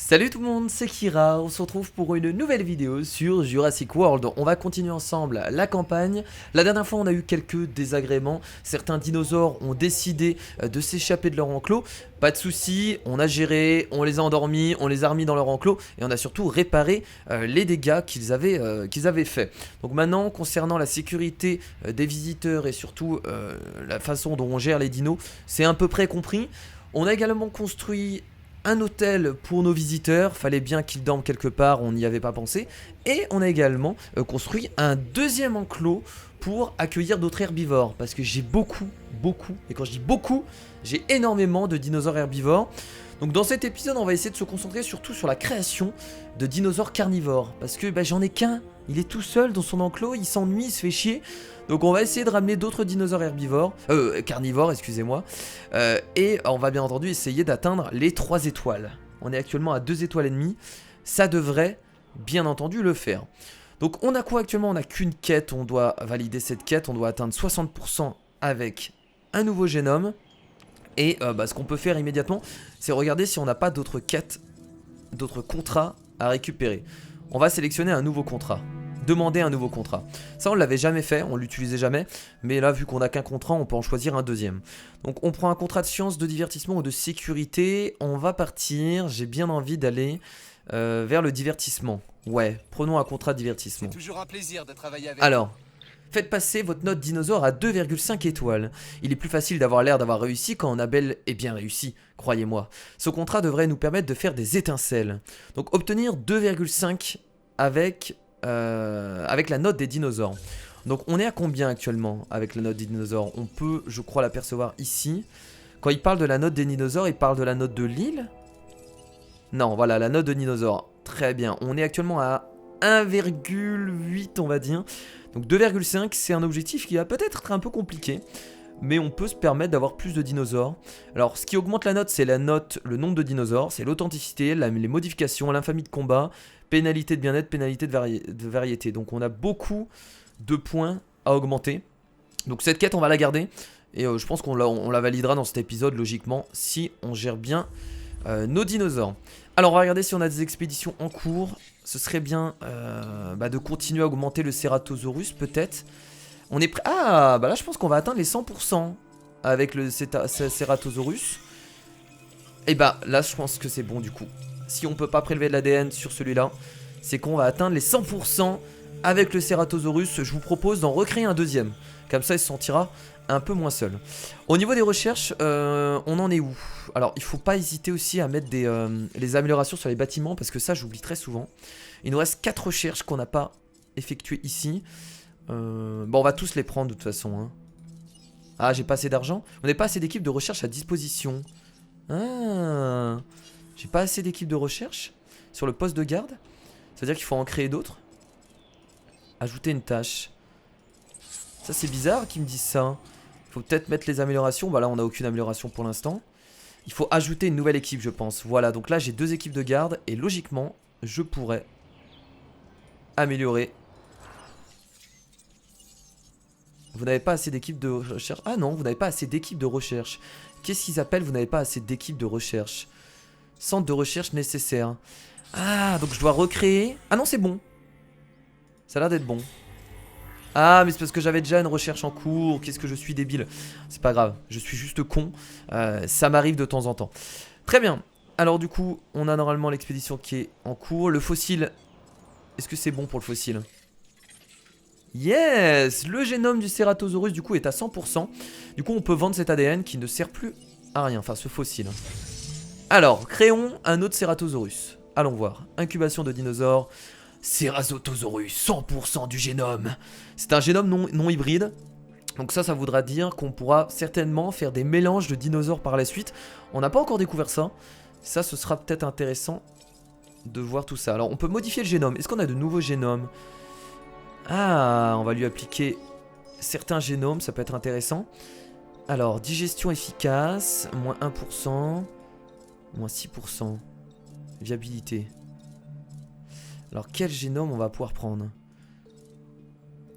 Salut tout le monde, c'est Kira, on se retrouve pour une nouvelle vidéo sur Jurassic World. On va continuer ensemble la campagne. La dernière fois on a eu quelques désagréments, certains dinosaures ont décidé de s'échapper de leur enclos. Pas de soucis, on a géré, on les a endormis, on les a remis dans leur enclos et on a surtout réparé les dégâts qu'ils avaient faits. Donc maintenant, concernant la sécurité des visiteurs et surtout la façon dont on gère les dinos, c'est à peu près compris. On a également construit un hôtel pour nos visiteurs, fallait bien qu'ils dorment quelque part, on n'y avait pas pensé. Et on a également construit un deuxième enclos pour accueillir d'autres herbivores. Parce que j'ai beaucoup, et quand je dis beaucoup, j'ai énormément de dinosaures herbivores. Donc dans cet épisode, on va essayer de se concentrer surtout sur la création de dinosaures carnivores. Parce que j'en ai qu'un, il est tout seul dans son enclos, il s'ennuie, il se fait chier. Donc on va essayer de ramener d'autres dinosaures herbivores, carnivores, excusez-moi. Et on va bien entendu essayer d'atteindre les 3 étoiles. On est actuellement à 2 étoiles et demie. Ça devrait bien entendu le faire. Donc on a quoi actuellement? On n'a qu'une quête, on doit valider cette quête, on doit atteindre 60% avec un nouveau génome. Et ce qu'on peut faire immédiatement, c'est regarder si on n'a pas d'autres quêtes, d'autres contrats à récupérer. On va sélectionner un nouveau contrat. Demander un nouveau contrat. Ça on l'avait jamais fait, on l'utilisait jamais. Mais là vu qu'on n'a qu'un contrat, on peut en choisir un deuxième. Donc on prend un contrat de science, de divertissement ou de sécurité. On va partir, j'ai bien envie d'aller vers le divertissement. Ouais, prenons un contrat de divertissement. C'est toujours un plaisir de travailler avec Alors, faites passer votre note dinosaure à 2,5 étoiles. Il est plus facile d'avoir l'air d'avoir réussi quand on a bel et bien réussi, croyez-moi. Ce contrat devrait nous permettre de faire des étincelles. Donc obtenir 2,5 avec la note des dinosaures. Donc on est à combien actuellement avec la note des dinosaures? On peut, je crois, l'apercevoir ici. Quand il parle de la note des dinosaures, il parle de la note de l'île? Non, voilà, la note de dinosaures. Très bien, on est actuellement à 1,8 on va dire. Donc 2,5 c'est un objectif qui va peut-être être un peu compliqué. Mais on peut se permettre d'avoir plus de dinosaures. Alors ce qui augmente la note, c'est la note, le nombre de dinosaures, c'est l'authenticité, les modifications, l'infamie de combat, pénalité de bien-être, pénalité de variété. Donc on a beaucoup de points à augmenter. Donc cette quête on va la garder. Et je pense qu'on la validera dans cet épisode logiquement si on gère bien nos dinosaures. Alors on va regarder si on a des expéditions en cours. Ce serait bien de continuer à augmenter le Ceratosaurus peut-être. On est prêt. Ah, bah là je pense qu'on va atteindre les 100% avec le Ceratosaurus. Et bah là je pense que c'est bon du coup. Si on peut pas prélever de l'ADN sur celui-là, c'est qu'on va atteindre les 100% avec le Ceratosaurus. Je vous propose d'en recréer un deuxième. Comme ça il se sentira un peu moins seul. Au niveau des recherches, on en est où? Alors il faut pas hésiter aussi à mettre les améliorations sur les bâtiments parce que ça j'oublie très souvent. Il nous reste 4 recherches qu'on n'a pas effectuées ici. Bon on va tous les prendre de toute façon hein. Ah j'ai pas assez d'argent. On n'a pas assez d'équipes de recherche à disposition. Ah, j'ai pas assez d'équipes de recherche sur le poste de garde. Ça veut dire qu'il faut en créer d'autres. Ajouter une tâche. Ça c'est bizarre qu'ils me disent ça. Il faut peut-être mettre les améliorations. Bah là on n'a aucune amélioration pour l'instant. Il faut ajouter une nouvelle équipe je pense. Voilà donc là j'ai 2 équipes de garde. Et logiquement je pourrais améliorer. Vous n'avez pas assez d'équipe de recherche. Ah non, vous n'avez pas assez d'équipe de recherche. Qu'est-ce qu'ils appellent vous n'avez pas assez d'équipe de recherche? Centre de recherche nécessaire. Ah, donc je dois recréer. Ah non, c'est bon. Ça a l'air d'être bon. Ah, mais c'est parce que j'avais déjà une recherche en cours. Qu'est-ce que je suis débile. C'est pas grave, je suis juste con. Ça m'arrive de temps en temps. Très bien. Alors du coup, on a normalement l'expédition qui est en cours. Le fossile. Est-ce que c'est bon pour le fossile? Yes! Le génome du Ceratosaurus du coup est à 100%. Du coup on peut vendre cet ADN qui ne sert plus à rien, enfin ce fossile. Alors, créons un autre Ceratosaurus. Allons voir. Incubation de dinosaures. Ceratosaurus, 100% du génome. C'est un génome non hybride. Donc ça voudra dire qu'on pourra certainement faire des mélanges de dinosaures par la suite. On n'a pas encore découvert ça. Ça, ce sera peut-être intéressant de voir tout ça. Alors on peut modifier le génome. Est-ce qu'on a de nouveaux génomes? Ah, on va lui appliquer certains génomes, ça peut être intéressant. Alors, digestion efficace, moins 1%, moins 6%. Viabilité. Alors, quel génome on va pouvoir prendre?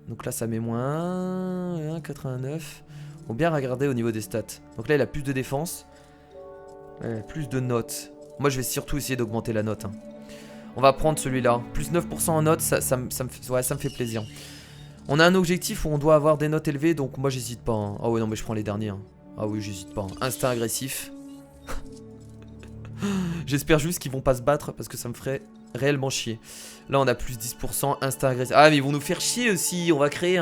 Donc là, ça met moins 1,89. Faut bien regarder au niveau des stats. Donc là, il a plus de défense, plus de notes. Moi je vais surtout essayer d'augmenter la note. Hein. On va prendre celui-là. Plus 9% en note, ça me fait plaisir. On a un objectif où on doit avoir des notes élevées, donc moi j'hésite pas. Hein. Ah ouais, non, mais je prends les derniers. Hein. Ah oui, j'hésite pas. Hein. Instinct agressif. J'espère juste qu'ils vont pas se battre parce que ça me ferait réellement chier. Là, on a plus 10%. Instinct agressif. Ah, mais ils vont nous faire chier aussi. On va créer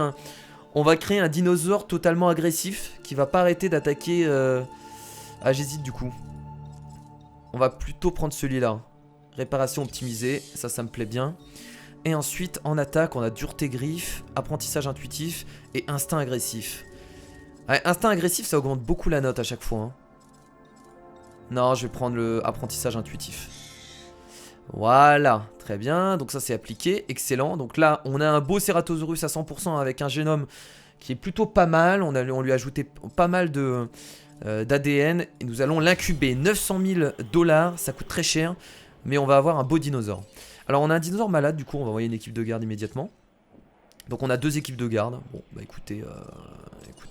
un dinosaure totalement agressif qui va pas arrêter d'attaquer. Ah, j'hésite du coup. On va plutôt prendre celui-là. Réparation optimisée. Ça me plaît bien. Et ensuite, en attaque, on a dureté griffe, apprentissage intuitif et instinct agressif. Ouais, instinct agressif, ça augmente beaucoup la note à chaque fois. Hein. Non, je vais prendre le apprentissage intuitif. Voilà, très bien. Donc ça, c'est appliqué. Excellent. Donc là, on a un beau Ceratosaurus à 100% avec un génome qui est plutôt pas mal. On lui a ajouté pas mal d'ADN. Et nous allons l'incuber. 900 000 $. Ça coûte très cher. Mais on va avoir un beau dinosaure. Alors on a un dinosaure malade, du coup on va envoyer une équipe de garde immédiatement. Donc on a 2 équipes de garde. Bon bah écoutez,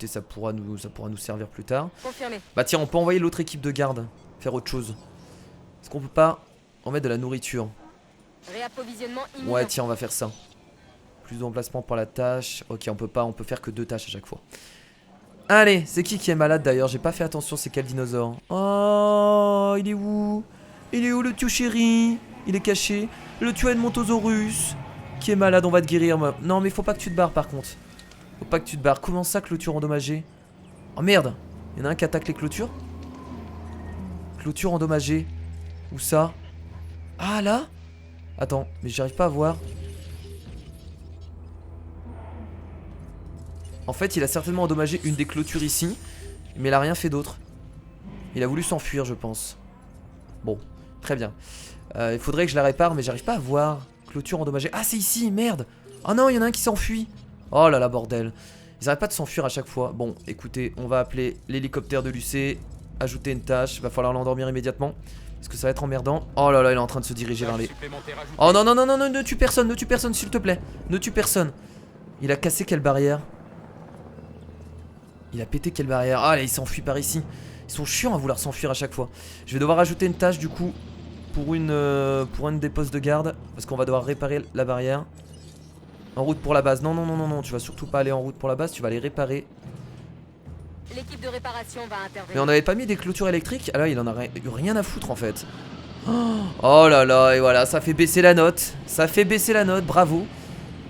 ça pourra nous servir plus tard. Confirmé. Bah tiens, on peut envoyer l'autre équipe de garde faire autre chose. Est-ce qu'on peut pas en mettre de la nourriture? Réapprovisionnement imminent. Ouais tiens, on va faire ça. Plus d'emplacement pour la tâche. Ok, on peut faire que 2 tâches à chaque fois. Allez, c'est qui est malade d'ailleurs? J'ai pas fait attention, c'est quel dinosaure? Oh, il est où? Il est où le chéri? Il est caché. Le Edmontosaurus qui est malade, on va te guérir. Non, mais faut pas que tu te barres par contre. Faut pas que tu te barres. Comment ça, clôture endommagée? Oh merde, il y en a un qui attaque les clôtures. Clôture endommagée. Où ça? Ah là? Attends, mais j'arrive pas à voir. En fait, il a certainement endommagé une des clôtures ici, mais il a rien fait d'autre. Il a voulu s'enfuir, je pense. Bon, très bien. Il faudrait que je la répare, mais j'arrive pas à voir. Clôture endommagée. Ah, c'est ici, merde. Oh non, il y en a un qui s'enfuit. Oh là là, bordel. Ils arrêtent pas de s'enfuir à chaque fois. Bon, écoutez, on va appeler l'hélicoptère de l'UC. Ajouter une tâche. Va falloir l'endormir immédiatement. Parce que ça va être emmerdant. Oh là là, il est en train de se diriger vers les... Oh non, non, non, non, non, ne tue personne, s'il te plaît. Ne tue personne. Il a cassé quelle barrière? Il a pété quelle barrière? Ah là, il s'enfuit par ici. Ils sont chiants à vouloir s'enfuir à chaque fois. Je vais devoir ajouter une tâche du coup. Pour une des postes de garde. Parce qu'on va devoir réparer la barrière. En route pour la base. Non, non, non, non, non. Tu vas surtout pas aller en route pour la base. Tu vas aller réparer. L'équipe de réparation va intervenir. Mais on avait pas mis des clôtures électriques. Ah là, il en a rien à foutre en fait. Oh là là. Et voilà, ça fait baisser la note. Ça fait baisser la note. Bravo.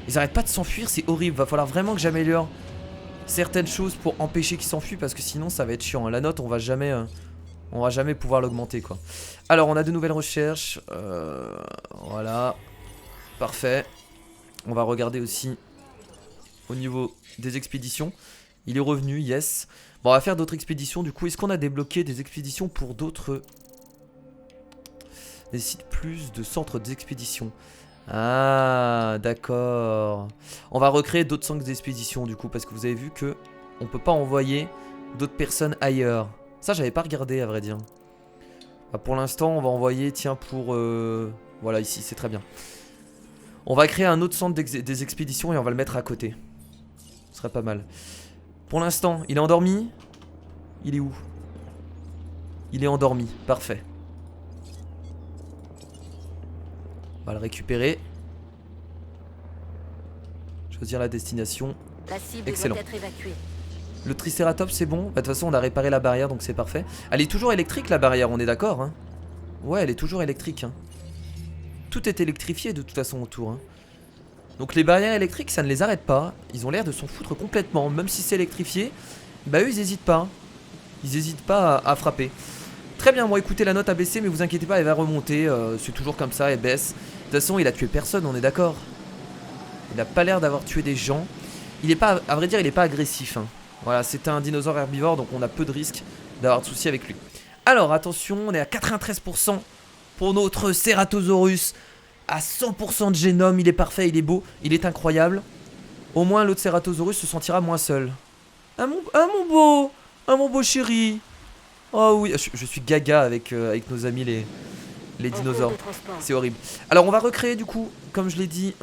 Ils arrêtent pas de s'enfuir. C'est horrible. Va falloir vraiment que j'améliore certaines choses pour empêcher qu'ils s'enfuient. Parce que sinon, ça va être chiant. La note, on va jamais pouvoir l'augmenter quoi. Alors on a de nouvelles recherches. Voilà. Parfait. On va regarder aussi au niveau des expéditions. Il est revenu, yes. Bon, on va faire d'autres expéditions du coup. Est-ce qu'on a débloqué des expéditions pour d'autres... Des sites plus de centres d'expédition. Ah, d'accord. On va recréer d'autres centres d'expédition du coup. Parce que vous avez vu que on peut pas envoyer d'autres personnes ailleurs. Ça, j'avais pas regardé à vrai dire. Bah, pour l'instant, on va envoyer, tiens, pour... Voilà, ici, c'est très bien. On va créer un autre centre des expéditions et on va le mettre à côté. Ce serait pas mal. Pour l'instant, il est endormi. Il est où? Il est endormi, parfait. On va le récupérer. Choisir la destination. La cible excellent. doit être évacuée. Le Triceratops c'est bon. Bah, de toute façon on a réparé la barrière donc c'est parfait. Elle est toujours électrique la barrière, on est d'accord hein? Ouais, elle est toujours électrique hein. Tout est électrifié de toute façon autour hein. Donc les barrières électriques ça ne les arrête pas. Ils ont l'air de s'en foutre complètement. Même si c'est électrifié, bah eux ils hésitent pas. Ils hésitent pas à frapper. Très bien, bon écoutez, la note a baissé mais vous inquiétez pas, elle va remonter. C'est toujours comme ça, elle baisse. De toute façon il a tué personne, on est d'accord. Il a pas l'air d'avoir tué des gens. Il est pas, à vrai dire il est pas agressif hein. Voilà, c'est un dinosaure herbivore, donc on a peu de risques d'avoir de soucis avec lui. Alors, attention, on est à 93% pour notre Ceratosaurus. À 100% de génome, il est parfait, il est beau, il est incroyable. Au moins, l'autre Ceratosaurus se sentira moins seul. Ah mon beau chéri. Oh oui, je suis gaga avec nos amis les dinosaures. C'est horrible. Alors, on va recréer du coup, comme je l'ai dit,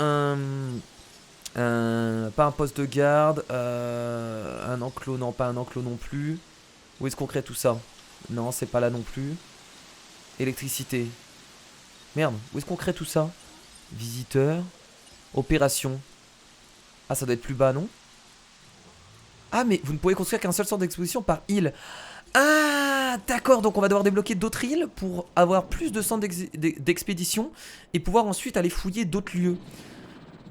pas un poste de garde, un enclos, non pas un enclos non plus. Où est-ce qu'on crée tout ça? Non, c'est pas là non plus. Électricité. Merde, où est-ce qu'on crée tout ça? Visiteur. Opération. Ah, ça doit être plus bas, non? Ah, mais vous ne pouvez construire qu'un seul centre d'exposition par île. Ah, d'accord, donc on va devoir débloquer d'autres îles pour avoir plus de centres d'expédition et pouvoir ensuite aller fouiller d'autres lieux.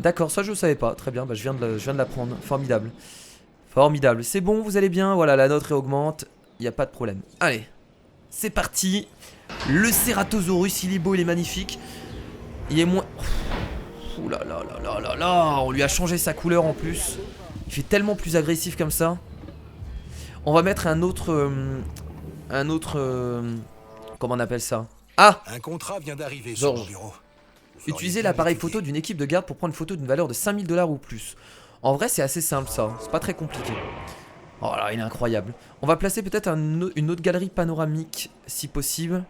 D'accord, ça je ne savais pas. Très bien, bah, je viens de l'apprendre. Formidable. Formidable. C'est bon, vous allez bien. Voilà, la note réaugmente. Il n'y a pas de problème. Allez, c'est parti. Le Ceratosaurus, il est beau, il est magnifique. Il est moins... Ouh là là là là là là. On lui a changé sa couleur en plus. Il fait tellement plus agressif comme ça. On va mettre un autre... comment on appelle ça? Ah! Un contrat vient d'arriver sur mon bureau. Utilisez l'appareil photo d'une équipe de garde pour prendre une photo d'une valeur de 5000 $ ou plus. En vrai, c'est assez simple ça. C'est pas très compliqué. Oh là, il est incroyable. On va placer peut-être une autre galerie panoramique si possible.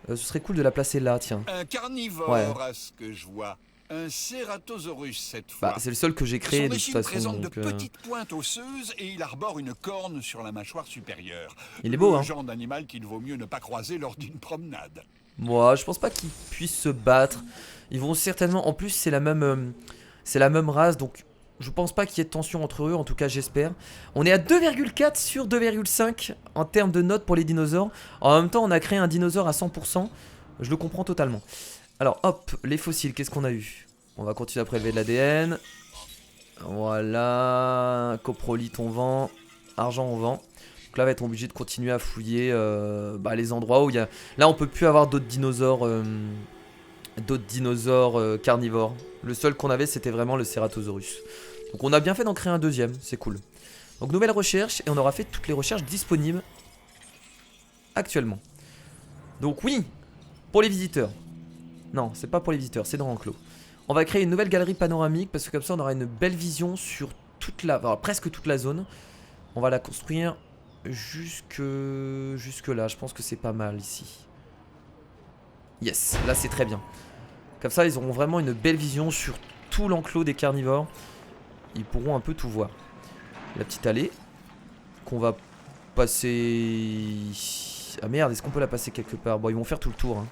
Ce serait cool de la placer là, tiens. Un carnivore, Ouais. à ce que je vois. Un Ceratosaurus cette fois. Bah, c'est le seul que j'ai créé Son de toute échine façon. présente de Donc, petites pointes osseuses et il arbore une corne sur la mâchoire supérieure. Il est beau, Le hein. genre d'animal qu'il vaut mieux ne pas croiser lors d'une promenade. Moi, je pense pas qu'ils puissent se battre. Ils vont certainement. En plus, c'est la même race, donc je pense pas qu'il y ait de tension entre eux. En tout cas, j'espère. On est à 2,4 sur 2,5 en termes de notes pour les dinosaures. En même temps, on a créé un dinosaure à 100%. Je le comprends totalement. Alors, hop, les fossiles. Qu'est-ce qu'on a eu? On va continuer à prélever de l'ADN. Voilà. Coprolite, on vend. Argent, on vend. Donc là, on va être obligé de continuer à fouiller les endroits où il y a... Là, on peut plus avoir d'autres dinosaures carnivores. Le seul qu'on avait, c'était vraiment le Ceratosaurus. Donc on a bien fait d'en créer un deuxième, c'est cool. Donc nouvelle recherche, et on aura fait toutes les recherches disponibles actuellement. Donc oui, pour les visiteurs. Non, c'est pas pour les visiteurs, c'est dans Enclos. On va créer une nouvelle galerie panoramique, parce que comme ça, on aura une belle vision sur presque toute la zone. On va la construire jusque là, je pense que c'est pas mal ici. Yes, là c'est très bien. Comme ça ils auront vraiment une belle vision sur tout l'enclos des carnivores. Ils pourront un peu tout voir. La petite allée qu'on va passer... Ah merde, est-ce qu'on peut la passer quelque part? Bon, ils vont faire tout le tour, hein.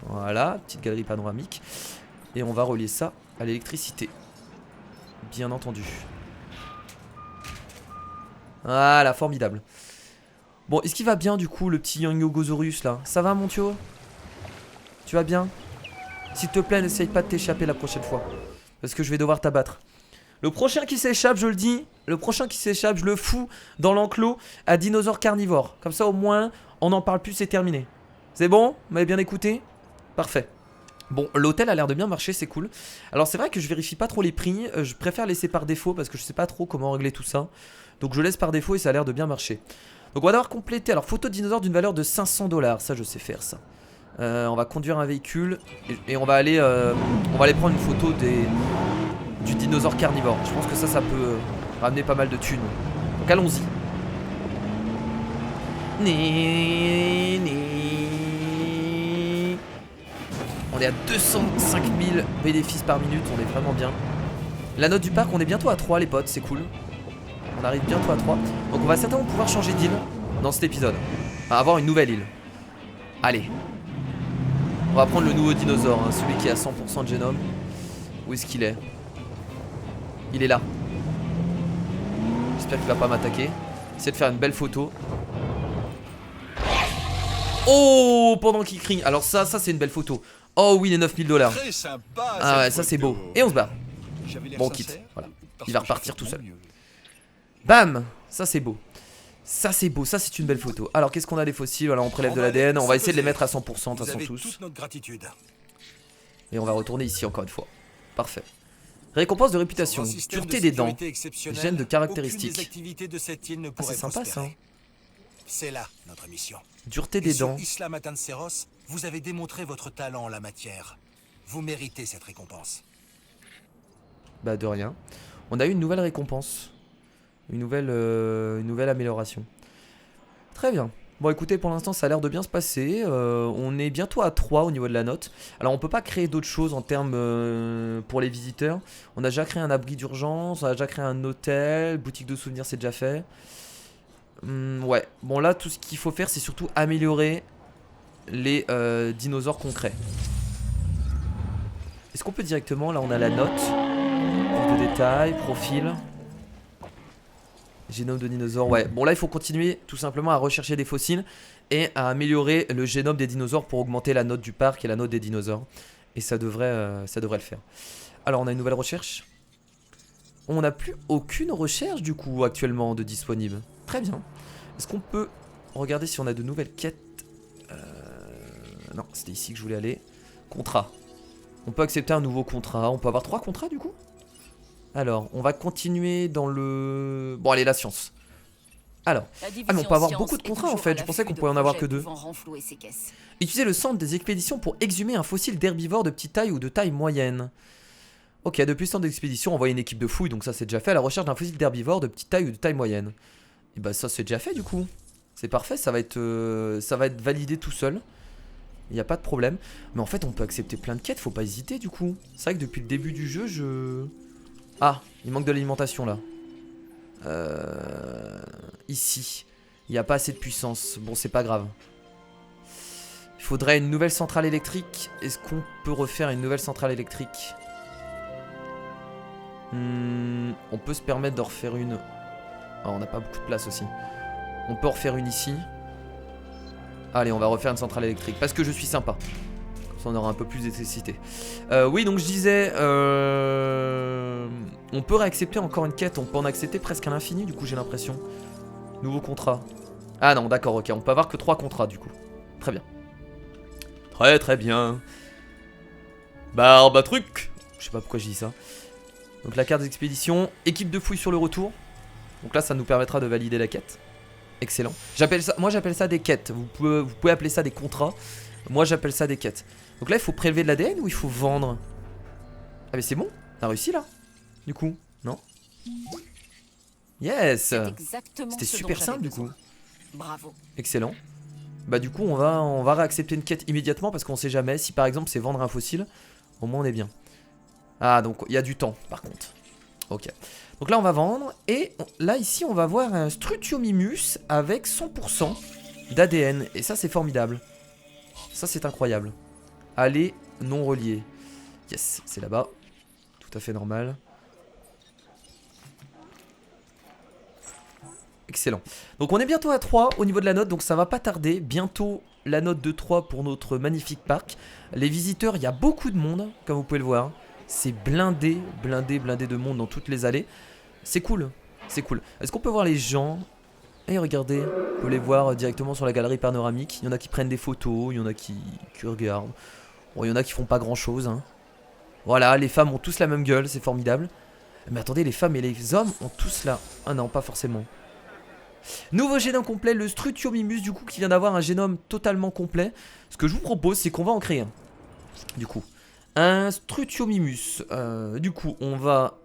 Voilà, petite galerie panoramique. Et on va relier ça à l'électricité. Bien entendu. Voilà, formidable. Bon, est-ce qu'il va bien du coup le petit Yangosaurus là? Ça va mon Thio? Tu vas bien? S'il te plaît, n'essaye pas de t'échapper la prochaine fois. Parce que je vais devoir t'abattre. Le prochain qui s'échappe, je le dis, le prochain qui s'échappe, je le fous dans l'enclos à dinosaures carnivores. Comme ça au moins, on n'en parle plus, c'est terminé. C'est bon? Vous m'avez bien écouté? Parfait. Bon, l'hôtel a l'air de bien marcher, c'est cool. Alors c'est vrai que je vérifie pas trop les prix, je préfère laisser par défaut parce que je sais pas trop comment régler tout ça. Donc je laisse par défaut et ça a l'air de bien marcher. Donc on va devoir compléter, alors photo de dinosaure d'une valeur de 500 $, ça je sais faire ça. On va conduire un véhicule et on va aller prendre une photo du dinosaure carnivore. Je pense que ça peut ramener pas mal de thunes. Donc allons-y. On est à 205 000 bénéfices par minute, on est vraiment bien. La note du parc, on est bientôt à 3 les potes, c'est cool. On arrive bientôt à 3. Donc on va certainement pouvoir changer d'île dans cet épisode. Enfin, avoir une nouvelle île. Allez. On va prendre le nouveau dinosaure, hein, celui qui a 100% de génome. Où est-ce qu'il est? Il est là. J'espère qu'il va pas m'attaquer. Essayer de faire une belle photo. Oh, pendant qu'il crie. Alors ça c'est une belle photo. Oh oui, les 9000 $. Très sympa. Ah ouais, cette ça c'est photo. beau. Et on se barre. J'avais l'air Bon, on quitte. sincère, Voilà. parce Il va que repartir j'ai tout fait seul. de mon mieux. Bam. Ça c'est beau. Ça c'est beau, ça c'est une belle photo. Alors qu'est-ce qu'on a des fossiles? Voilà, on prélève de l'ADN. On va essayer de les mettre à 100% de toute Vous façon avez tous. toute notre gratitude. Et on va retourner ici encore une fois. Parfait. Récompense de réputation. Sans un système Dureté de des dents. sécurité exceptionnel, Gène de aucune caractéristiques. des activités de cette île ne Ah, pourrait c'est sympa prospérer. ça. C'est là notre mission. Dureté Et des sur dents. Isla Matanceros, vous avez démontré votre talent en la matière. Vous méritez cette récompense. Bah de rien. On a eu une nouvelle récompense. Une nouvelle amélioration. Très bien. Bon écoutez, pour l'instant ça a l'air de bien se passer. On est bientôt à 3 au niveau de la note. Alors on peut pas créer d'autres choses en termes pour les visiteurs. On a déjà créé un abri d'urgence, on a déjà créé un hôtel, boutique de souvenirs c'est déjà fait. Ouais, bon là tout ce qu'il faut faire c'est surtout améliorer les dinosaures concrets. Est-ce qu'on peut directement, là on a la note, plus de détails, profil, génome de dinosaures, ouais. Bon là il faut continuer tout simplement à rechercher des fossiles et à améliorer le génome des dinosaures pour augmenter la note du parc et la note des dinosaures. Et ça devrait le faire. Alors on a une nouvelle recherche. On n'a plus aucune recherche du coup actuellement de disponible. Très bien. Est-ce qu'on peut regarder si on a de nouvelles quêtes? Non, c'était ici que je voulais aller. Contrat. On peut accepter un nouveau contrat. On peut avoir 3 contrats du coup. Alors, on va continuer dans le... Bon, allez, la science. Alors, ah mais on peut avoir beaucoup de contrats en fait. Je pensais qu'on pouvait en avoir que 2. Utiliser le centre des expéditions pour exhumer un fossile d'herbivore de petite taille ou de taille moyenne. Ok, depuis le centre d'expédition, envoyer une équipe de fouilles, donc ça c'est déjà fait, à la recherche d'un fossile d'herbivore de petite taille ou de taille moyenne. Et bah ça c'est déjà fait du coup. C'est parfait, ça va être validé tout seul. Il n'y a pas de problème. Mais en fait on peut accepter plein de quêtes, faut pas hésiter du coup. C'est vrai que depuis le début du jeu je... Ah, il manque de l'alimentation là. Ici. Il n'y a pas assez de puissance. Bon c'est pas grave. Il faudrait une nouvelle centrale électrique. Est-ce qu'on peut refaire une nouvelle centrale électrique? On peut se permettre de refaire une... Ah, on n'a pas beaucoup de place aussi. On peut en refaire une ici. Allez, on va refaire une centrale électrique. Parce que je suis sympa. Comme ça, on aura un peu plus d'électricité. Oui, donc je disais... On peut réaccepter encore une quête. On peut en accepter presque à l'infini, du coup, j'ai l'impression. Nouveau contrat. Ah non, d'accord, ok. On peut avoir que 3 contrats, du coup. Très bien. Très très bien. Barbe truc. Je sais pas pourquoi je dis ça. Donc la carte d'expédition, équipe de fouilles sur le retour. Donc là ça nous permettra de valider la quête. Excellent. Moi j'appelle ça des quêtes. Vous pouvez appeler ça des contrats. Moi j'appelle ça des quêtes. Donc là il faut prélever de l'ADN ou il faut vendre? Ah mais c'est bon, on a réussi là. Du coup, non? Yes. C'était super simple du coup. Bravo. Excellent. Bah du coup on va réaccepter une quête immédiatement parce qu'on sait jamais. Si par exemple c'est vendre un fossile, au moins on est bien. Ah donc il y a du temps par contre. Ok. Donc là on va vendre. Et là ici on va voir un Strutiomimus avec 100% d'ADN. Et ça c'est formidable. Ça c'est incroyable. Allez non relié. Yes, c'est là-bas. Tout à fait normal. Excellent. Donc on est bientôt à 3 au niveau de la note. Donc ça va pas tarder. Bientôt la note de 3 pour notre magnifique parc. Les visiteurs, il y a beaucoup de monde comme vous pouvez le voir. C'est blindé, blindé, blindé de monde dans toutes les allées. C'est cool, c'est cool. Est-ce qu'on peut voir les gens? Et regardez, on peut les voir directement sur la galerie panoramique. Il y en a qui prennent des photos, il y en a qui regardent. Bon, il y en a qui font pas grand chose. Hein. Voilà, les femmes ont tous la même gueule, c'est formidable. Mais attendez, les femmes et les hommes ont tous la... Ah non, pas forcément. Nouveau génome complet, le Strutiomimus du coup qui vient d'avoir un génome totalement complet. Ce que je vous propose, c'est qu'on va en créer un. Du coup. Un Strutiomimus. Du coup, on va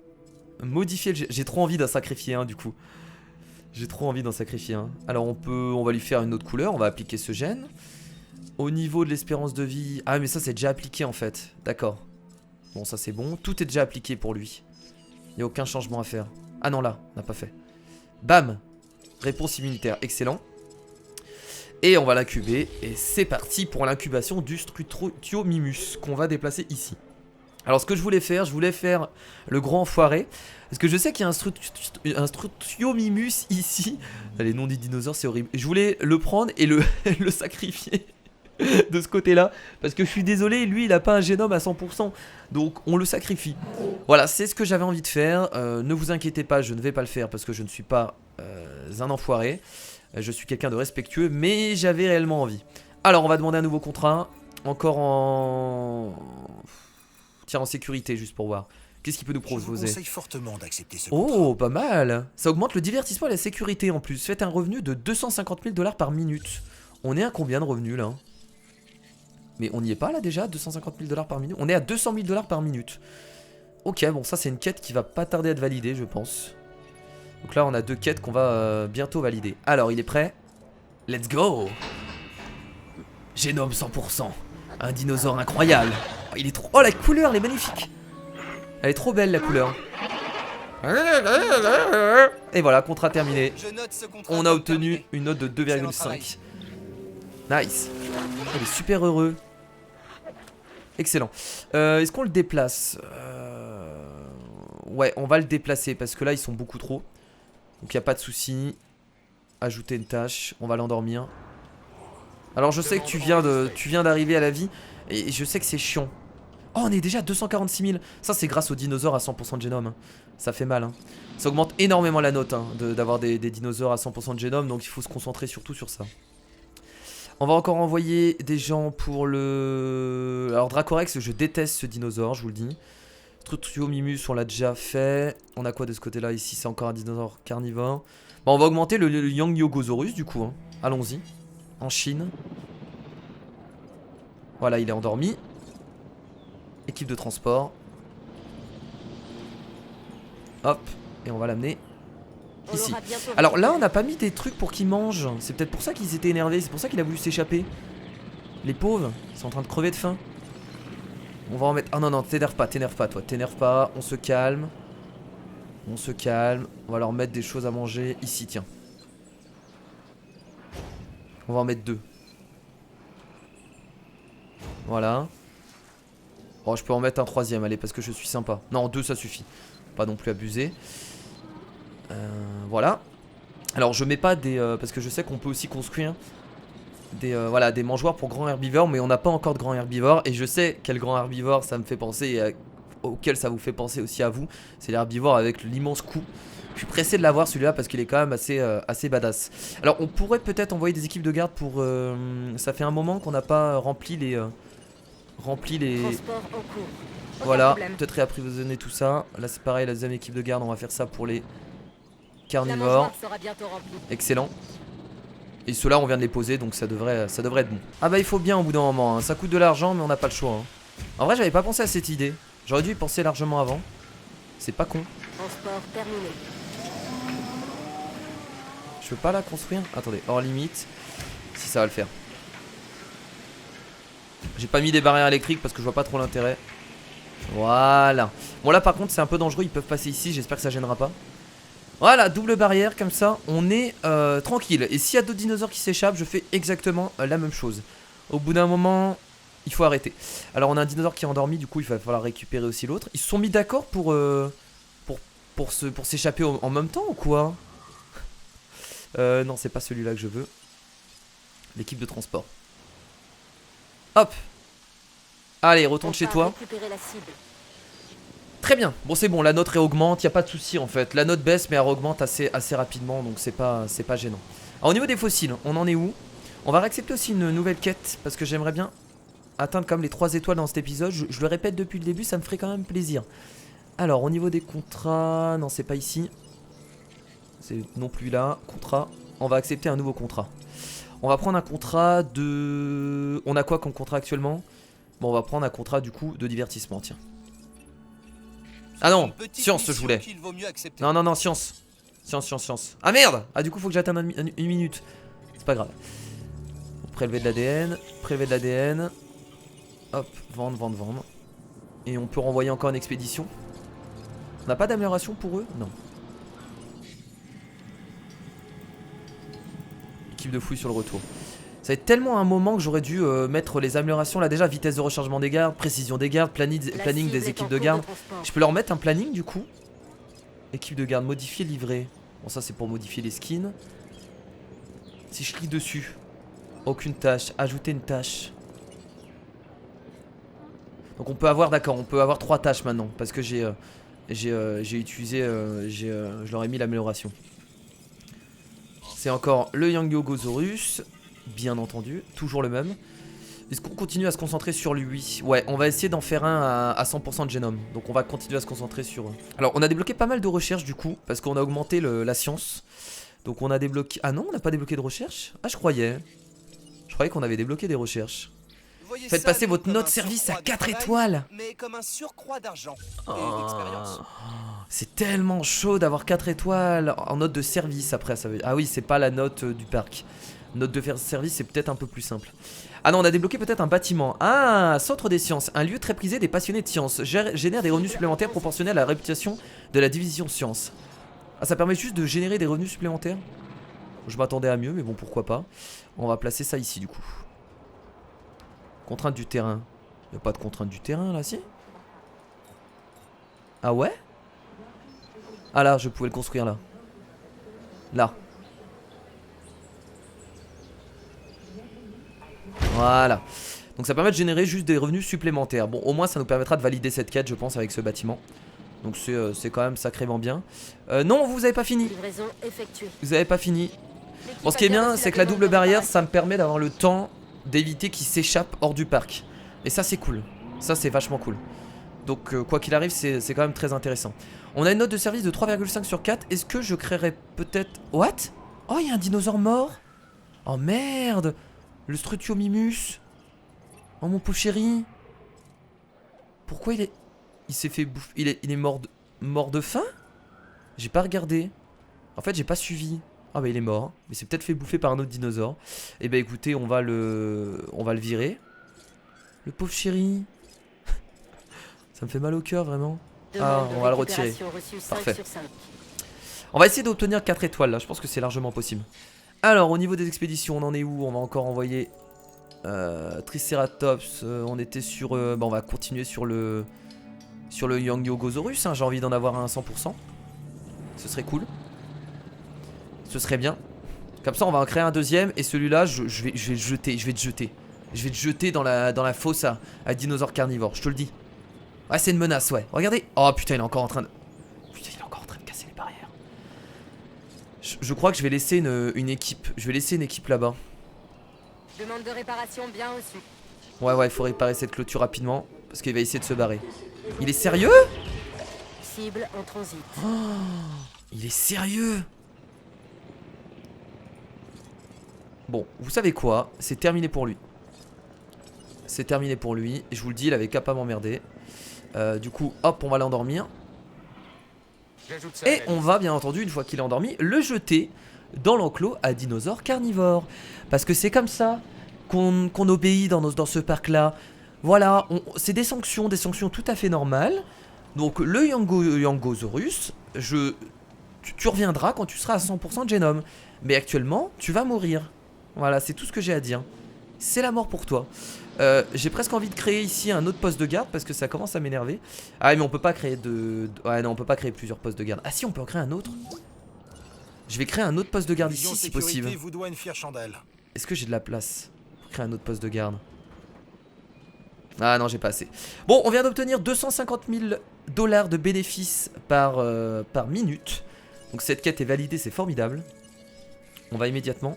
modifier le... J'ai trop envie d'en sacrifier un, du coup. J'ai trop envie d'en sacrifier un. Alors, on va lui faire une autre couleur. On va appliquer ce gène. Au niveau de l'espérance de vie... Ah, mais ça, c'est déjà appliqué, en fait. D'accord. Bon, ça, c'est bon. Tout est déjà appliqué pour lui. Il n'y a aucun changement à faire. Ah non, là, on n'a pas fait. Bam. Réponse immunitaire. Excellent. Et on va l'incuber. Et c'est parti pour l'incubation du Strutiomimus qu'on va déplacer ici. Alors ce que je voulais faire le grand enfoiré. Parce que je sais qu'il y a un Strutiomimus ici. Les noms des dinosaures c'est horrible. Je voulais le prendre et le sacrifier de ce côté là. Parce que je suis désolé, lui il a pas un génome à 100%. Donc on le sacrifie. Voilà, c'est ce que j'avais envie de faire. Ne vous inquiétez pas, je ne vais pas le faire parce que je ne suis pas un enfoiré. Je suis quelqu'un de respectueux, mais j'avais réellement envie. Alors, on va demander un nouveau contrat. Encore en... Tiens, en sécurité, juste pour voir. Qu'est-ce qu'il peut nous proposer? Je vous conseille fortement d'accepter ce Oh, contrat. pas mal. Ça augmente le divertissement et la sécurité en plus. Faites un revenu de 250 000 $ par minute. On est à combien de revenus, là? Mais on n'y est pas, là, déjà? 250 000 $ par minute? On est à 200 000 $ par minute. Ok, bon, ça, c'est une quête qui va pas tarder à être validée, je pense. Donc là on a 2 quêtes qu'on va bientôt valider. Alors il est prêt? Let's go. Génome 100%. Un dinosaure incroyable. Oh, il est trop... Oh la couleur elle est magnifique. Elle est trop belle la couleur. Et voilà, contrat terminé. Je note ce contrat On a comme obtenu terminé. une note de Excellent 2,5. Nice. Il est super heureux. Excellent. Est-ce qu'on le déplace? Ouais, on va le déplacer parce que là, ils sont beaucoup trop. Donc, il n'y a pas de souci. Ajouter une tâche. On va l'endormir. Alors, je sais que tu viens d'arriver à la vie. Et je sais que c'est chiant. Oh, on est déjà à 246 000. Ça, c'est grâce aux dinosaures à 100% de génome. Hein. Ça fait mal. Hein. Ça augmente énormément la note hein, d'avoir des dinosaures à 100% de génome. Donc, il faut se concentrer surtout sur ça. On va encore envoyer des gens pour le... Alors Dracorex, je déteste ce dinosaure, je vous le dis. Strutiomimus, on l'a déjà fait. On a quoi de ce côté-là? Ici, c'est encore un dinosaure carnivore. Bon, on va augmenter le Yangyogosaurus du coup. Hein. Allons-y. En Chine. Voilà, il est endormi. Équipe de transport. Hop. Et on va l'amener ici. Alors là on n'a pas mis des trucs pour qu'ils mangent. C'est peut-être pour ça qu'ils étaient énervés. C'est pour ça qu'il a voulu s'échapper. Les pauvres, ils sont en train de crever de faim. On va en mettre... Ah non non, t'énerve pas toi. T'énerve pas, on se calme. On se calme. On va leur mettre des choses à manger ici, tiens. On va en mettre 2. Voilà. Oh, je peux en mettre un 3ème, allez, parce que je suis sympa. Non, 2 ça suffit. Pas non plus abuser. Voilà. Alors je mets pas des... parce que je sais qu'on peut aussi construire des, voilà, des mangeoires pour grands herbivores. Mais on n'a pas encore de grands herbivores. Et je sais quel grand herbivore ça me fait penser. Auquel ça vous fait penser aussi à vous. C'est l'herbivore avec l'immense cou. Je suis pressé de l'avoir celui-là parce qu'il est quand même assez badass. Alors on pourrait peut-être envoyer des équipes de garde pour... ça fait un moment qu'on n'a pas rempli les... Voilà, peut-être réapprovisionner tout ça. Là c'est pareil, la deuxième équipe de garde, on va faire ça pour les carnivores. Excellent. Et ceux-là on vient de les poser donc ça devrait être bon. Ah bah il faut bien au bout d'un moment, hein. Ça coûte de l'argent mais on n'a pas le choix. Hein. En vrai j'avais pas pensé à cette idée. J'aurais dû y penser largement avant. C'est pas con. Transport terminé. Je peux pas la construire? Attendez, hors limite. Si ça va le faire. J'ai pas mis des barrières électriques parce que je vois pas trop l'intérêt. Voilà. Bon là par contre c'est un peu dangereux, ils peuvent passer ici, j'espère que ça gênera pas. Voilà, double barrière comme ça, on est tranquille. Et s'il y a d'autres dinosaures qui s'échappent, je fais exactement la même chose. Au bout d'un moment, il faut arrêter. Alors on a un dinosaure qui est endormi, du coup il va falloir récupérer aussi l'autre. Ils se sont mis d'accord pour s'échapper en même temps ou quoi? Non c'est pas celui-là que je veux. L'équipe de transport. Hop. Allez, retourne chez toi. Très bien. Bon, c'est bon, la note réaugmente, il n'y a pas de souci en fait. La note baisse, mais elle augmente assez rapidement, donc c'est pas gênant. Alors, au niveau des fossiles, on en est où? On va réaccepter aussi une nouvelle quête, parce que j'aimerais bien atteindre comme les 3 étoiles dans cet épisode. Je le répète depuis le début, ça me ferait quand même plaisir. Alors, au niveau des contrats, non, c'est pas ici. C'est non plus là. Contrat, on va accepter un nouveau contrat. On va prendre un contrat de... On a quoi comme contrat actuellement? Bon, on va prendre un contrat du coup de divertissement, tiens. Ah non, science je voulais. Non, non, non, science. Science. Ah merde! Ah du coup faut que j'atteigne une minute. C'est pas grave. Prélever de l'ADN. Hop, vendre. Et on peut renvoyer encore une expédition. On n'a pas d'amélioration pour eux? Non. Équipe de fouille sur le retour. Ça va être tellement un moment que j'aurais dû mettre les améliorations. Là déjà, vitesse de rechargement des gardes, précision des gardes, planning des équipes de garde. Je peux leur mettre un planning du coup. Équipe de garde, modifier, livrer. Bon ça c'est pour modifier les skins. Si je clique dessus, aucune tâche, ajouter une tâche. Donc on peut avoir, d'accord, on peut avoir 3 tâches maintenant. Parce que j'ai utilisé, je leur ai mis l'amélioration. C'est encore le Yangyogosaurus. Bien entendu, toujours le même. Est-ce qu'on continue à se concentrer sur lui? Ouais, on va essayer d'en faire un à 100% de génome. Donc on va continuer à se concentrer sur... Alors on a débloqué pas mal de recherches du coup, parce qu'on a augmenté la science. Donc on a débloqué... Ah non, on n'a pas débloqué de recherche? Ah je croyais qu'on avait débloqué des recherches. Faites passer votre note service à 4 étoiles. Mais comme un surcroît d'argent et d'expérience. C'est tellement chaud d'avoir 4 étoiles en note de service après ça veut... Ah oui, c'est pas la note du parc. Note de service, c'est peut-être un peu plus simple. Ah non, on a débloqué peut-être un bâtiment. Ah, centre des sciences. Un lieu très prisé des passionnés de sciences. Génère des revenus supplémentaires proportionnels à la réputation de la division sciences. Ah, ça permet juste de générer des revenus supplémentaires? Je m'attendais à mieux, mais bon, pourquoi pas. On va placer ça ici, du coup. Contrainte du terrain. Il n'y a pas de contrainte du terrain, là, si? Ah ouais? Ah là, je pouvais le construire, là. Là. Voilà. Donc ça permet de générer juste des revenus supplémentaires. Bon, au moins, ça nous permettra de valider cette quête, je pense, avec ce bâtiment. Donc c'est quand même sacrément bien. Non, vous avez pas fini. Livraison effectuée. Vous avez pas fini. L'équipe Bon, ce qui est a bien, reçu c'est que la demande double de barrière, réparation. ça me permet d'avoir le temps d'éviter qu'il s'échappe hors du parc. Et ça, c'est cool. Ça, c'est vachement cool. Donc, quoi qu'il arrive, c'est quand même très intéressant. On a une note de service de 3,5 sur 4. Est-ce que je créerais peut-être... What? Oh, il y a un dinosaure mort. Oh, merde. Le Strutiomimus. Oh, mon pauvre chéri. Pourquoi il est... Il s'est fait bouffer... Il est mort de faim? J'ai pas regardé. En fait, j'ai pas suivi. Ah bah il est mort. Mais c'est peut-être fait bouffer par un autre dinosaure. Et bah écoutez, on va le virer. Le pauvre chéri. Ça me fait mal au cœur vraiment. Demande de on va le retirer. récupération reçue 5 Parfait. sur 5. On va essayer d'obtenir 4 étoiles là. Je pense que c'est largement possible. Alors au niveau des expéditions, on en est où? On va encore envoyer Triceratops. On était sur... bah on va continuer sur le Yangyogosaurus, hein. J'ai envie d'en avoir un à 100%. Ce serait cool. Ce serait bien. Comme ça on va en créer un deuxième. Et celui-là je vais le jeter. Je vais te jeter. Je vais te jeter dans la fosse à dinosaures carnivores. Je te le dis. Ah c'est une menace, ouais. Regardez. Oh putain, il est encore en train de... Putain, il est encore en train de casser les barrières. Je crois que je vais laisser une équipe. Je vais laisser une équipe là-bas. Demande de réparation bien reçue. Ouais, il faut réparer cette clôture rapidement. Parce qu'il va essayer de se barrer. Il est sérieux? Cible en transit. Oh, il est sérieux? Bon, vous savez quoi? C'est terminé pour lui. C'est terminé pour lui. Je vous le dis, il avait qu'à pas m'emmerder. Du coup, hop, on va l'endormir. J'ajoute ça à Et la on liste. va, bien entendu, une fois qu'il est endormi, le jeter dans l'enclos à dinosaures carnivores. Parce que c'est comme ça qu'on obéit dans ce parc-là. Voilà, c'est des sanctions tout à fait normales. Donc le Yangosaurus, tu reviendras quand tu seras à 100% de génome. Mais actuellement, tu vas mourir. Voilà, c'est tout ce que j'ai à dire. C'est la mort pour toi. J'ai presque envie de créer ici un autre poste de garde parce que ça commence à m'énerver. Ah mais on peut pas créer ouais non, on peut pas créer plusieurs postes de garde. Ah si, on peut en créer un autre. Je vais créer un autre poste de garde Vision ici si sécurité possible. vous doit une fière chandelle. Est-ce que j'ai de la place pour créer un autre poste de garde? Ah non, j'ai pas assez. Bon, on vient d'obtenir 250 000 $ de bénéfices par minute. Donc cette quête est validée, c'est formidable. On va immédiatement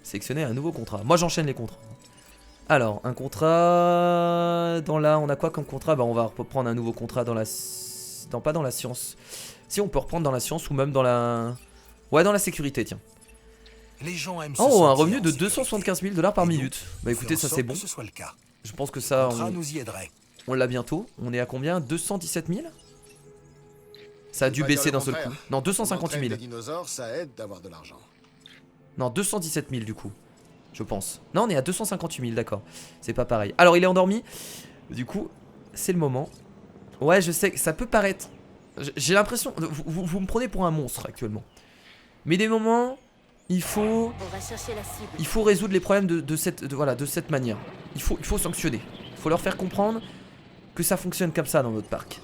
sélectionner un nouveau contrat. Moi j'enchaîne les contrats. Alors, un contrat... Dans là, on a quoi comme contrat? Bah on va reprendre un nouveau contrat dans la... Non, pas dans la science. Si, on peut reprendre dans la science ou même dans la... Ouais, dans la sécurité, tiens. Les gens aiment se Oh, un sentir revenu en de sécurité. 275 000 $ par Et nous, minute. Bah écoutez, on fait ça en c'est sorte bon. que ce soit le cas. Je pense que ça, Le contrat nous y aiderait. on l'a bientôt. On est à combien? 217 000? Ça a dû Pas dire baisser le d'un seul coup. contraire. Non, On 258 entraîne 000. des dinosaures, ça aide d'avoir de l'argent. Non, 217 000 du coup. Je pense. Non, on est à 258 000, d'accord. C'est pas pareil. Alors, il est endormi. Du coup, c'est le moment. Ouais, je sais que ça peut paraître... J'ai l'impression... Vous me prenez pour un monstre actuellement. Mais des moments, il faut... On va chercher la cible. Il faut résoudre les problèmes de cette manière. Il faut sanctionner. Il faut leur faire comprendre que ça fonctionne comme ça dans notre parc.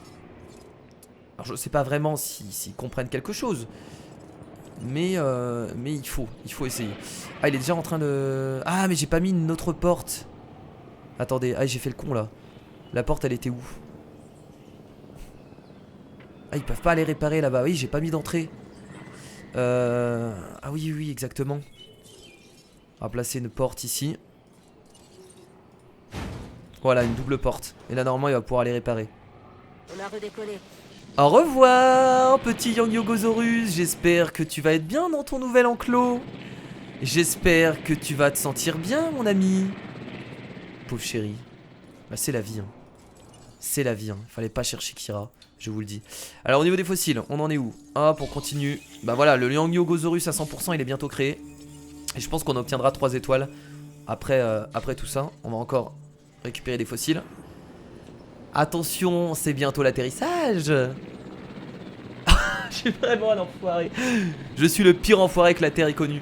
Alors je sais pas vraiment s'ils comprennent quelque chose. Mais il faut essayer. Ah, il est déjà en train de... Ah, mais j'ai pas mis une autre porte. Attendez, ah, j'ai fait le con là. La porte, elle était où? Ah, ils peuvent pas aller réparer là-bas. Oui, j'ai pas mis d'entrée. Ah oui, exactement. On va placer une porte ici. Voilà, une double porte. Et là, normalement, il va pouvoir aller réparer. On a redécollé. Au revoir, petit Yangyogosaurus. J'espère que tu vas être bien dans ton nouvel enclos. J'espère que tu vas te sentir bien, mon ami. Pauvre chéri. Bah, c'est la vie. Hein. C'est la vie. Hein. Fallait pas chercher Kira, je vous le dis. Alors, au niveau des fossiles, on en est où? Hop, on continue. Bah voilà, le Yangyogosaurus à 100%, il est bientôt créé. Et je pense qu'on obtiendra 3 étoiles après tout ça. On va encore récupérer des fossiles. Attention, c'est bientôt l'atterrissage. suis vraiment un enfoiré. Je suis le pire enfoiré que la Terre ait connu.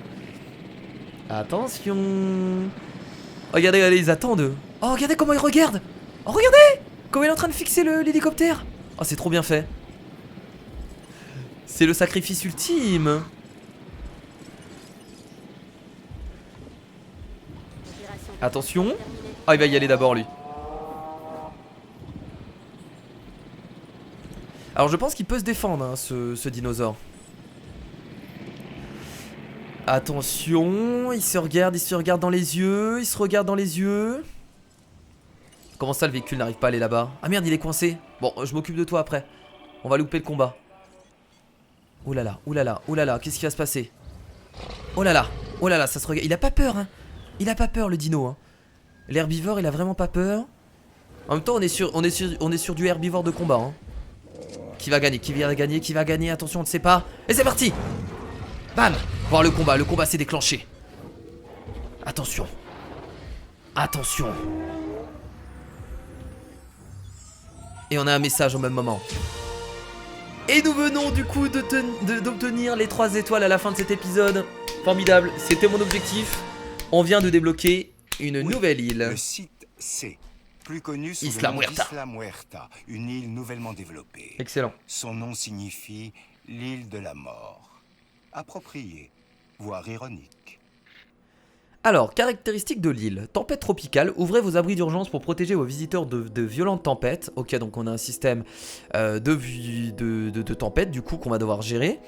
Attention. Regardez, regardez, ils attendent. Oh, regardez comment ils regardent. Oh, regardez comment il est en train de fixer l'hélicoptère. Oh, c'est trop bien fait. C'est le sacrifice ultime. Attention. Ah, il va y aller d'abord, lui. Alors, je pense qu'il peut se défendre, hein, ce dinosaure. Attention, il se regarde dans les yeux, il se regarde dans les yeux. Comment ça le véhicule n'arrive pas à aller là-bas? Ah merde, il est coincé. Bon, je m'occupe de toi après. On va louper le combat. Oh là là, oh là là, oh là là, qu'est-ce qui va se passer? Oh là là, ça se regarde. Il a pas peur, hein. Il a pas peur le dino, hein. L'herbivore, il a vraiment pas peur. En même temps, on est sur du herbivore de combat, hein. Qui va gagner? Qui va gagner? Qui va gagner? Attention, on ne sait pas. Et c'est parti! Bam! Voir le combat s'est déclenché. Attention. Attention. Et on a un message au même moment. Et nous venons du coup d'obtenir les 3 étoiles à la fin de cet épisode. Formidable, c'était mon objectif. On vient de débloquer une nouvelle île. Le site C, plus connu sous Isla le nom Muerta. d'Isla Muerta, une île nouvellement développée. Excellent. Son nom signifie l'île de la mort. Approprié, voire ironique. Alors, caractéristiques de l'île. Tempête tropicale, ouvrez vos abris d'urgence pour protéger vos visiteurs de violentes tempêtes. Ok, donc on a un système de tempêtes du coup qu'on va devoir gérer.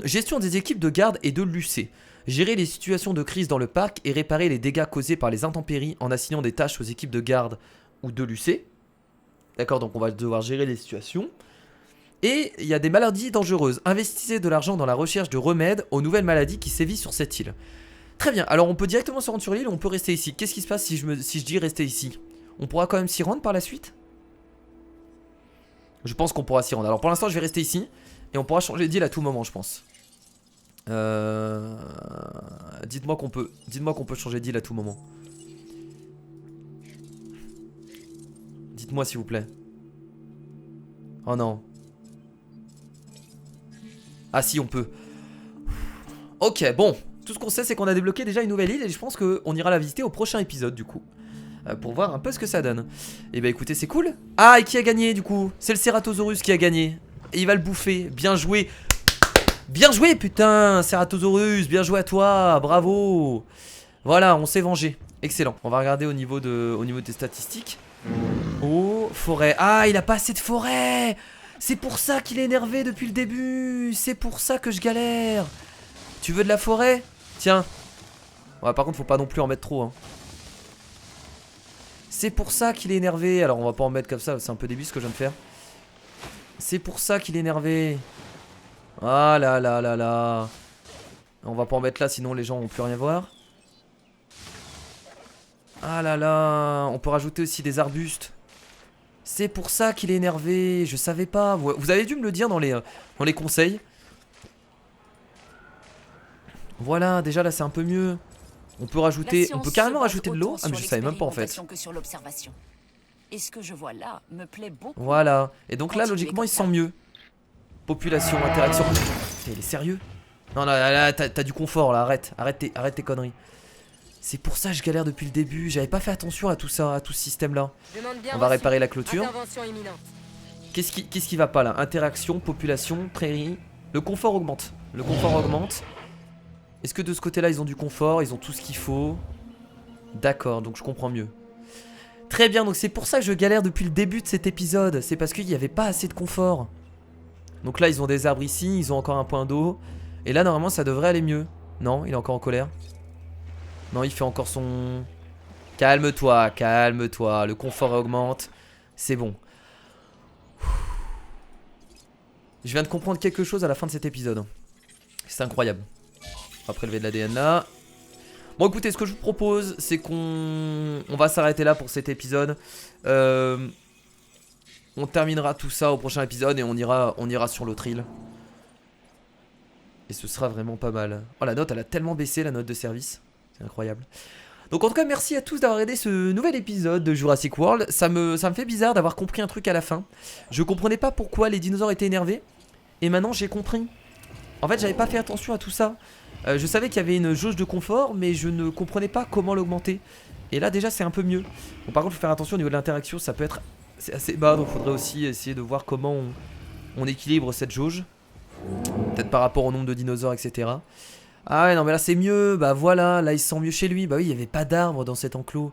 Gestion des équipes de garde et de l'UC. Gérer les situations de crise dans le parc et réparer les dégâts causés par les intempéries en assignant des tâches aux équipes de garde ou de l'UC. D'accord, donc on va devoir gérer les situations. Et il y a des maladies dangereuses. Investissez de l'argent dans la recherche de remèdes aux nouvelles maladies qui sévissent sur cette île. Très bien, alors on peut directement se rendre sur l'île ou on peut rester ici. Qu'est-ce qui se passe si je dis rester ici? On pourra quand même s'y rendre par la suite? Je pense qu'on pourra s'y rendre. Alors pour l'instant je vais rester ici. Et on pourra changer d'île à tout moment je pense. Dites-moi qu'on peut changer d'île à tout moment. Dites-moi s'il vous plaît. Oh non. Ah si on peut. Ok bon. Tout ce qu'on sait c'est qu'on a débloqué déjà une nouvelle île. Et je pense qu'on ira la visiter au prochain épisode du coup. Pour voir un peu ce que ça donne. Et bah écoutez c'est cool. Ah et qui a gagné du coup? C'est le Ceratosaurus qui a gagné. Et il va le bouffer. Bien joué. Bien joué putain Ceratosaurus. Bien joué à toi. Bravo. Voilà on s'est vengé. Excellent. On va regarder au niveau des statistiques. Oh forêt. Ah il a pas assez de forêt. C'est pour ça qu'il est énervé depuis le début. C'est pour ça que je galère. Tu veux de la forêt? Tiens. Ouais par contre faut pas non plus en mettre trop hein. C'est pour ça qu'il est énervé. Alors on va pas en mettre comme ça. C'est un peu débile ce que je viens de faire. C'est pour ça qu'il est énervé. Ah là là là là. On va pas en mettre là sinon les gens vont plus rien voir. Ah là là. On peut rajouter aussi des arbustes. C'est pour ça qu'il est énervé. Je savais pas. Vous avez dû me le dire dans les conseils. Voilà déjà là c'est un peu mieux. On peut rajouter. On peut carrément rajouter de l'eau. Ah mais je savais même pas en fait. Et ce que je vois là me plaît beaucoup. Voilà. Et donc là logiquement il se sent mieux. Population, interaction. Putain, il est sérieux? Non, là, t'as du confort là, arrête tes conneries. C'est pour ça que je galère depuis le début. J'avais pas fait attention à tout ça, à tout ce système là. On va réparer la clôture. Qu'est-ce qui va pas là? Interaction, population, prairie. Le confort augmente. Le confort augmente. Est-ce que de ce côté là ils ont du confort? Ils ont tout ce qu'il faut. D'accord, donc je comprends mieux. Très bien, donc c'est pour ça que je galère depuis le début de cet épisode. C'est parce qu'il n'y avait pas assez de confort. Donc là ils ont des arbres ici, ils ont encore un point d'eau. Et là normalement ça devrait aller mieux. Non, il est encore en colère. Non, il fait encore son... Calme-toi, calme-toi. Le confort augmente. C'est bon. Je viens de comprendre quelque chose à la fin de cet épisode. C'est incroyable. On va prélever de l'ADN là. Bon écoutez, ce que je vous propose c'est qu'on va s'arrêter là pour cet épisode. On terminera tout ça au prochain épisode et on ira sur l'autre île. Et ce sera vraiment pas mal. Oh la note elle a tellement baissé, la note de service. C'est incroyable. Donc en tout cas merci à tous d'avoir aidé ce nouvel épisode de Jurassic World. Ça me fait bizarre d'avoir compris un truc à la fin. Je comprenais pas pourquoi les dinosaures étaient énervés. Et maintenant j'ai compris. En fait j'avais pas fait attention à tout ça. Je savais qu'il y avait une jauge de confort, mais je ne comprenais pas comment l'augmenter. Et là déjà c'est un peu mieux. Bon, par contre faut faire attention au niveau de l'interaction, ça peut être assez bas, donc faudrait aussi essayer de voir comment on équilibre cette jauge. Peut-être par rapport au nombre de dinosaures, etc. Ah ouais non mais là c'est mieux, bah voilà, là il se sent mieux chez lui. Bah oui, il n'y avait pas d'arbres dans cet enclos.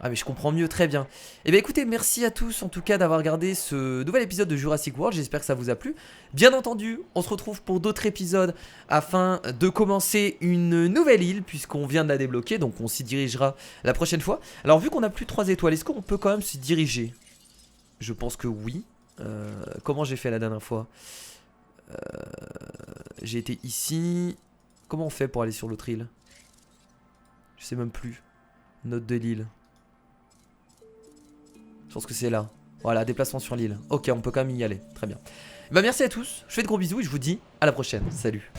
Ah mais je comprends mieux, très bien. Et bien écoutez, merci à tous en tout cas d'avoir regardé ce nouvel épisode de Jurassic World, j'espère que ça vous a plu. Bien entendu, on se retrouve pour d'autres épisodes afin de commencer une nouvelle île puisqu'on vient de la débloquer, donc on s'y dirigera la prochaine fois. Alors vu qu'on n'a plus 3 étoiles, est-ce qu'on peut quand même s'y diriger? Je pense que oui. Comment j'ai fait la dernière fois? J'ai été ici. Comment on fait pour aller sur l'autre île? Je sais même plus. Note de l'île. Je pense que c'est là. Voilà, déplacement sur l'île. Ok, on peut quand même y aller. Très bien. Bah merci à tous. Je fais de gros bisous et je vous dis à la prochaine. Salut.